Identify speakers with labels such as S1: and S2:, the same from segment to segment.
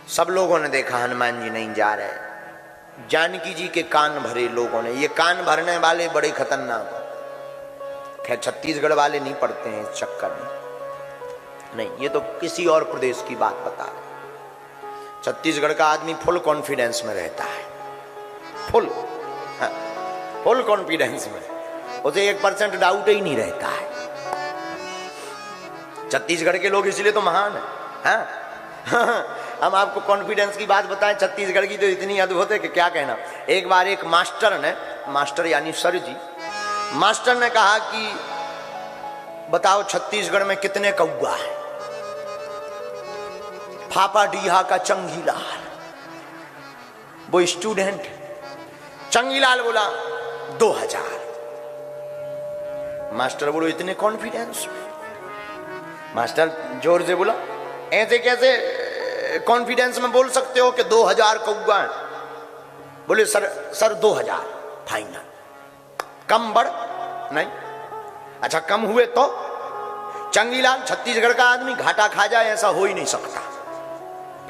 S1: सब लोगों ने देखा हनुमान जी नहीं जा रहे। जानकी जी के कान भरे लोगों ने। ये कान भरने वाले बड़े खतरनाक। खैर छत्तीसगढ़ वाले नहीं पढ़ते हैं इस चक्कर में, नहीं, ये तो किसी और प्रदेश की बात बता रहे। छत्तीसगढ़ का आदमी फुल कॉन्फिडेंस में रहता है, फुल कॉन्फिडेंस में, उसे 1% डाउट ही नहीं रहता है। छत्तीसगढ़ के लोग इसलिए तो महान है। हाँ? हम आपको कॉन्फिडेंस की बात बताएं, छत्तीसगढ़ की तो इतनी अद्भुत है कि क्या कहना। एक बार एक मास्टर ने, मास्टर यानी सर जी, मास्टर ने कहा कि बताओ छत्तीसगढ़ में कितने कौआ है। फाफाडीहा का चंगीलाल, वो स्टूडेंट, चंगीलाल बोला 2000। मास्टर बोलो इतने कॉन्फिडेंस में। मास्टर जोर से बोला ऐसे कैसे कॉन्फिडेंस में बोल सकते हो कि 2000 कौआ है। बोले सर 2000 फाइनल, कम बढ़ नहीं। अच्छा कम हुए तो? चंगीलाल छत्तीसगढ़ का आदमी घाटा खा जाए ऐसा हो ही नहीं सकता,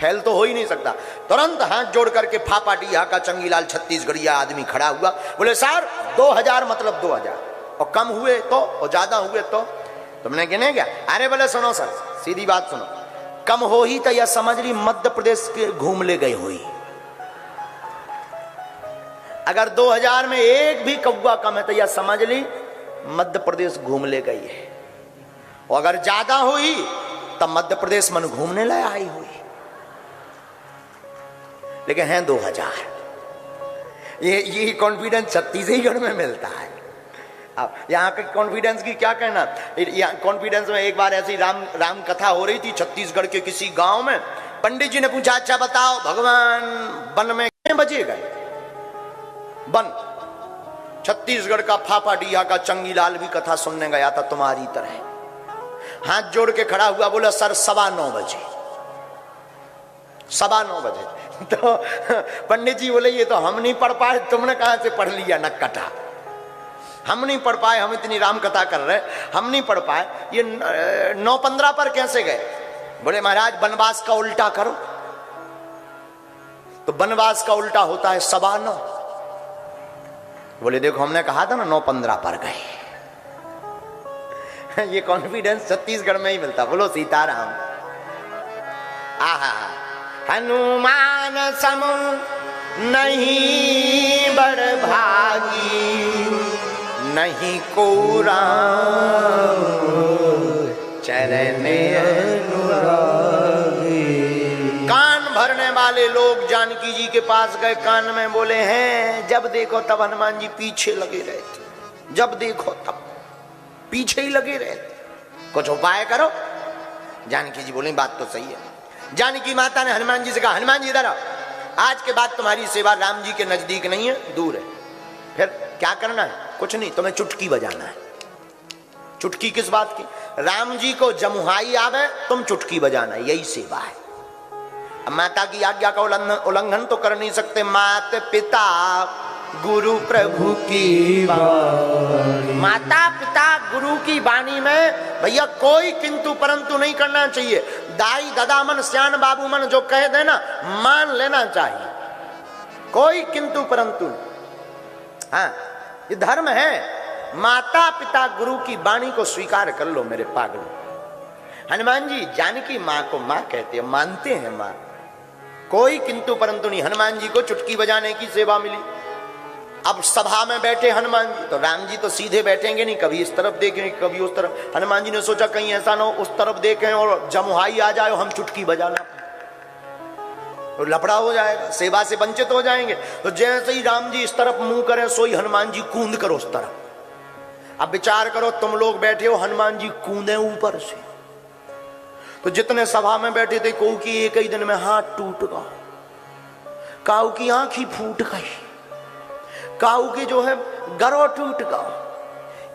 S1: फैल तो हो ही नहीं सकता। तुरंत हाथ जोड़ करके फाफाडीहा का चंगीलाल छत्तीसगढ़िया आदमी खड़ा हुआ, बोले सर 2000 मतलब 2000, और कम हुए तो, और ज्यादा हुए तो? तुमने गिने क्या? अरे बोले सुनो सर, सीधी बात सुनो, कम हो ही तो यह समझ ली मध्य प्रदेश के घूम ले गई हुई। अगर 2000 में एक भी कौवा कम है तो यह समझ ली मध्य प्रदेश घूम ले गई है। और अगर ज्यादा हुई तब मध्य प्रदेश मन घूमने ले आई हुई। लेकिन है 2000। ये कॉन्फिडेंस छत्तीसगढ़ में मिलता है। अब यहाँ के कॉन्फिडेंस की क्या कहना। यहाँ कॉन्फिडेंस में एक बार ऐसी राम कथा हो रही थी छत्तीसगढ़ के किसी गांव में। पंडित जी ने पूछा अच्छा बताओ भगवान वन में कितने बजे गए? वन। छत्तीसगढ़ का फाफाडीहा का चंगीलाल भी कथा सुनने गया था तुम्हारी तरह। हाथ जोड़ के खड़ा हुआ, बोला सर 9:15 बजे। 9:15 बजे। तो पंडित जी बोले ये तो हम नहीं पढ़ पाए, तुमने कहां से पढ़ लिया नक्कटा। हम नहीं पढ़ पाए, हम इतनी राम कथा कर रहे, हम नहीं पढ़ पाए, ये 9:15 पर कैसे गए? बोले महाराज वनवास का उल्टा करो। तो वनवास का उल्टा होता है 9:15। बोले देखो हमने कहा था ना 9:15 पर गए। ये कॉन्फिडेंस छत्तीसगढ़ में ही मिलता। बोलो सीताराम। आहा, हनुमान सम नहीं बड़ भागी, नहीं को राम चरण अनुरागी। कान भरने वाले लोग जानकी जी के पास गए, कान में बोले हैं जब देखो तब हनुमान जी पीछे लगे रहते, जब देखो तब पीछे ही लगे रहते, कुछ उपाय करो। जानकी जी बोली बात तो सही है। जानकी माता ने हनुमान जी से कहा हनुमान जी इधर आओ, आज के बाद तुम्हारी सेवा राम जी के नजदीक नहीं है, दूर है। फिर क्या करना है? कुछ नहीं, तुम्हें चुटकी बजाना है। चुटकी किस बात की? राम जी को जमुहाई आवे तुम चुटकी बजाना, यही सेवा है। अब माता की आज्ञा का उल्लंघन तो कर नहीं सकते। माता पिता गुरु प्रभु की वाणी, माता पिता गुरु की वाणी में भैया कोई किंतु परंतु नहीं करना चाहिए। दाई दादा मन श्यान बाबू मन जो कह देना मान लेना चाहिए, कोई किंतु परंतु नहीं। हाँ ये धर्म है। माता पिता गुरु की वाणी को स्वीकार कर लो मेरे पागल। हनुमान जी जानकी माँ को माँ कहते हैं, मानते हैं माँ, कोई किंतु परंतु नहीं। हनुमान जी को चुटकी बजाने की सेवा मिली। अब सभा में बैठे हनुमान जी, तो राम जी तो सीधे बैठेंगे नहीं, कभी इस तरफ देखेंगे कभी उस तरफ। हनुमान जी ने सोचा कहीं ऐसा ना हो उस तरफ देखें और जमुहाई आ जाए, हम चुटकी बजाना तो लफड़ा हो जाएगा, सेवा से वंचित हो जाएंगे। तो जैसे ही राम जी इस तरफ मुंह करें सोई हनुमान जी कूद करो उस तरफ। अब विचार करो तुम लोग बैठे हो, हनुमान जी कूदे ऊपर से, तो जितने सभा में बैठे थे कोई की एक ही दिन में हाथ टूट गया, काऊ की आंख ही फूट गई, काऊ की जो है गरो टूट गया,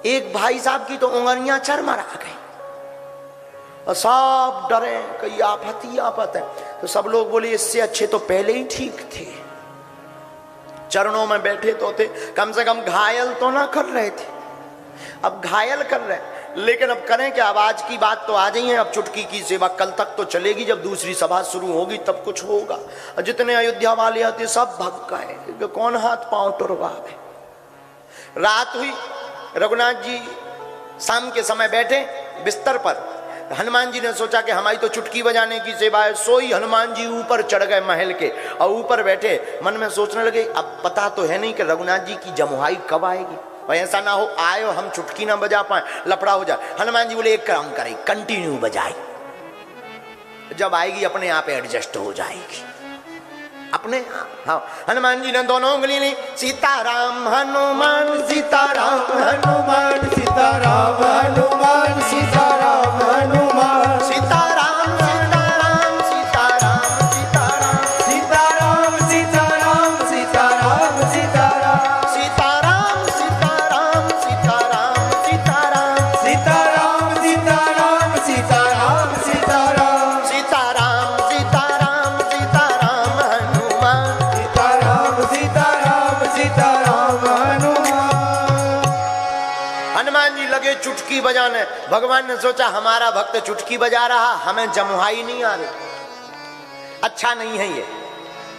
S1: एक भाई साहब की तो उंगलियां चरमरा गई, और सब डरे कई आफत ही आफत है। तो सब लोग बोले इससे अच्छे तो पहले ही ठीक थे, चरणों में बैठे तो थे, कम से कम घायल तो ना कर रहे थे। अब घायल कर रहे, लेकिन अब करें क्या, अब आज की बात तो आ गई है, अब चुटकी की सेवा कल तक तो चलेगी, जब दूसरी सभा शुरू होगी तब कुछ होगा। जितने अयोध्या वाले आते सब भग गए, कौन हाथ पांव टुरवावे। रात हुई, रघुनाथ जी शाम के समय बैठे बिस्तर पर, हनुमान जी ने सोचा कि हमारी तो चुटकी बजाने की सेवा है। सोई हनुमान जी ऊपर चढ़ गए महल के और ऊपर बैठे मन में सोचने लगे अब पता तो है नहीं कि रघुनाथ जी की जमुहाई कब आएगी, और ऐसा ना हो आए और हम चुटकी ना बजा पाए, लफड़ा हो जाए। हनुमान जी बोले एक काम करें, कंटिन्यू बजाई, जब आएगी अपने आप एडजस्ट हो जाएगी अपने। हाँ, हनुमान जी ने दोनों उंगली ली, सीताराम हनुमान सीताराम हनुमान सीताराम हनुमान सीताराम हनुमान सीताराम सीताराम सीताराम सीताराम सीताराम सीताराम सीताराम सीताराम सीताराम सीताराम सीताराम सीताराम सीताराम सीताराम सीताराम सीताराम सीताराम सीताराम सीताराम हनुमान जी लगे चुटकी बजाने। भगवान ने सोचा हमारा भक्त चुटकी बजा रहा, हमें जमुहाई नहीं आ रही, अच्छा नहीं है ये,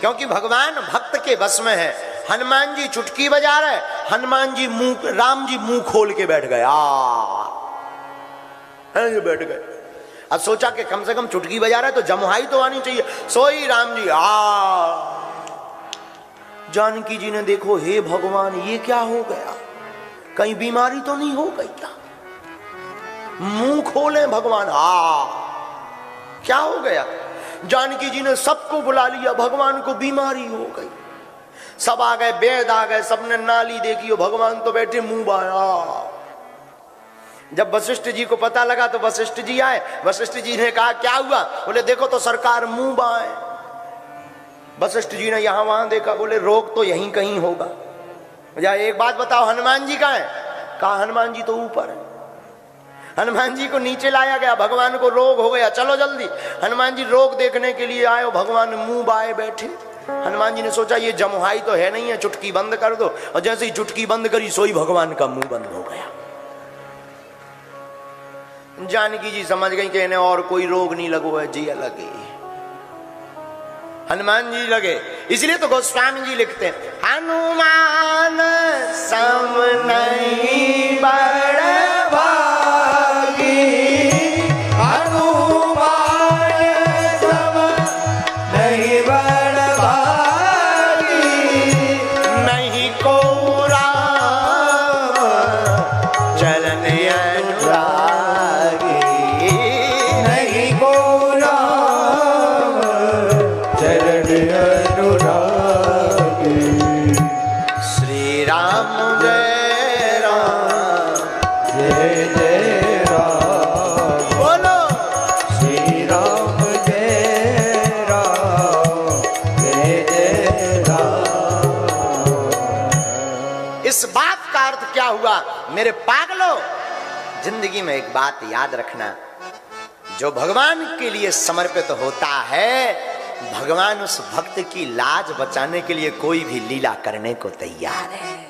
S1: क्योंकि भगवान भक्त के बस में है। हनुमान जी चुटकी बजा रहे, हनुमान जी मुंह, राम जी मुंह खोल के बैठ गए, बैठ गए। अब सोचा कि कम से कम चुटकी बजा रहा है तो जमुहाई तो आनी चाहिए। सोई राम जी जानकी जी ने देखो, हे भगवान ये क्या हो गया, कहीं बीमारी तो नहीं हो गई क्या? मुंह खोले भगवान, क्या हो गया? जानकी जी ने सबको बुला लिया, भगवान को बीमारी हो गई। सब आ गए, वेद आ गए, सबने नाली देखी, भगवान तो बैठे मुंह बाया। जब वशिष्ठ जी को पता लगा तो वशिष्ठ जी आए। वशिष्ठ जी ने कहा क्या हुआ? बोले देखो तो सरकार मुंह बाए। वशिष्ठ जी ने यहां वहां देखा, बोले रोग तो यहीं कहीं होगा। एक बात बताओ, हनुमान जी कहाँ है? कहा हनुमान जी तो ऊपर है। हनुमान जी को नीचे लाया गया, भगवान को रोग हो गया, चलो जल्दी। हनुमान जी रोग देखने के लिए आए, भगवान मुंह बाए बैठे। हनुमान जी ने सोचा ये जमुहाई तो है नहीं है, चुटकी बंद कर दो। और जैसे ही चुटकी बंद करी, सोई भगवान का मुंह बंद हो गया। जानकी जी समझ गई कि इन्हें और कोई रोग नहीं लगो है, जी लगे। हनुमान जी लगे, इसलिए तो गोस्वामी जी लिखते हैं, हनुमान सम नहीं बड़ भागी, हनुमान सम नहीं बड़ भागी, नहीं को राम चरण अनुरागी, नहीं को राम चरण अनुरागी। श्री राम जय राम जय जय राम, बोलो श्री राम जय राम जय जय राम। इस बात का अर्थ क्या हुआ मेरे पागलों? जिंदगी में एक बात याद रखना, जो भगवान के लिए समर्पित होता है, भगवान उस भक्त की लाज बचाने के लिए कोई भी लीला करने को तैयार है।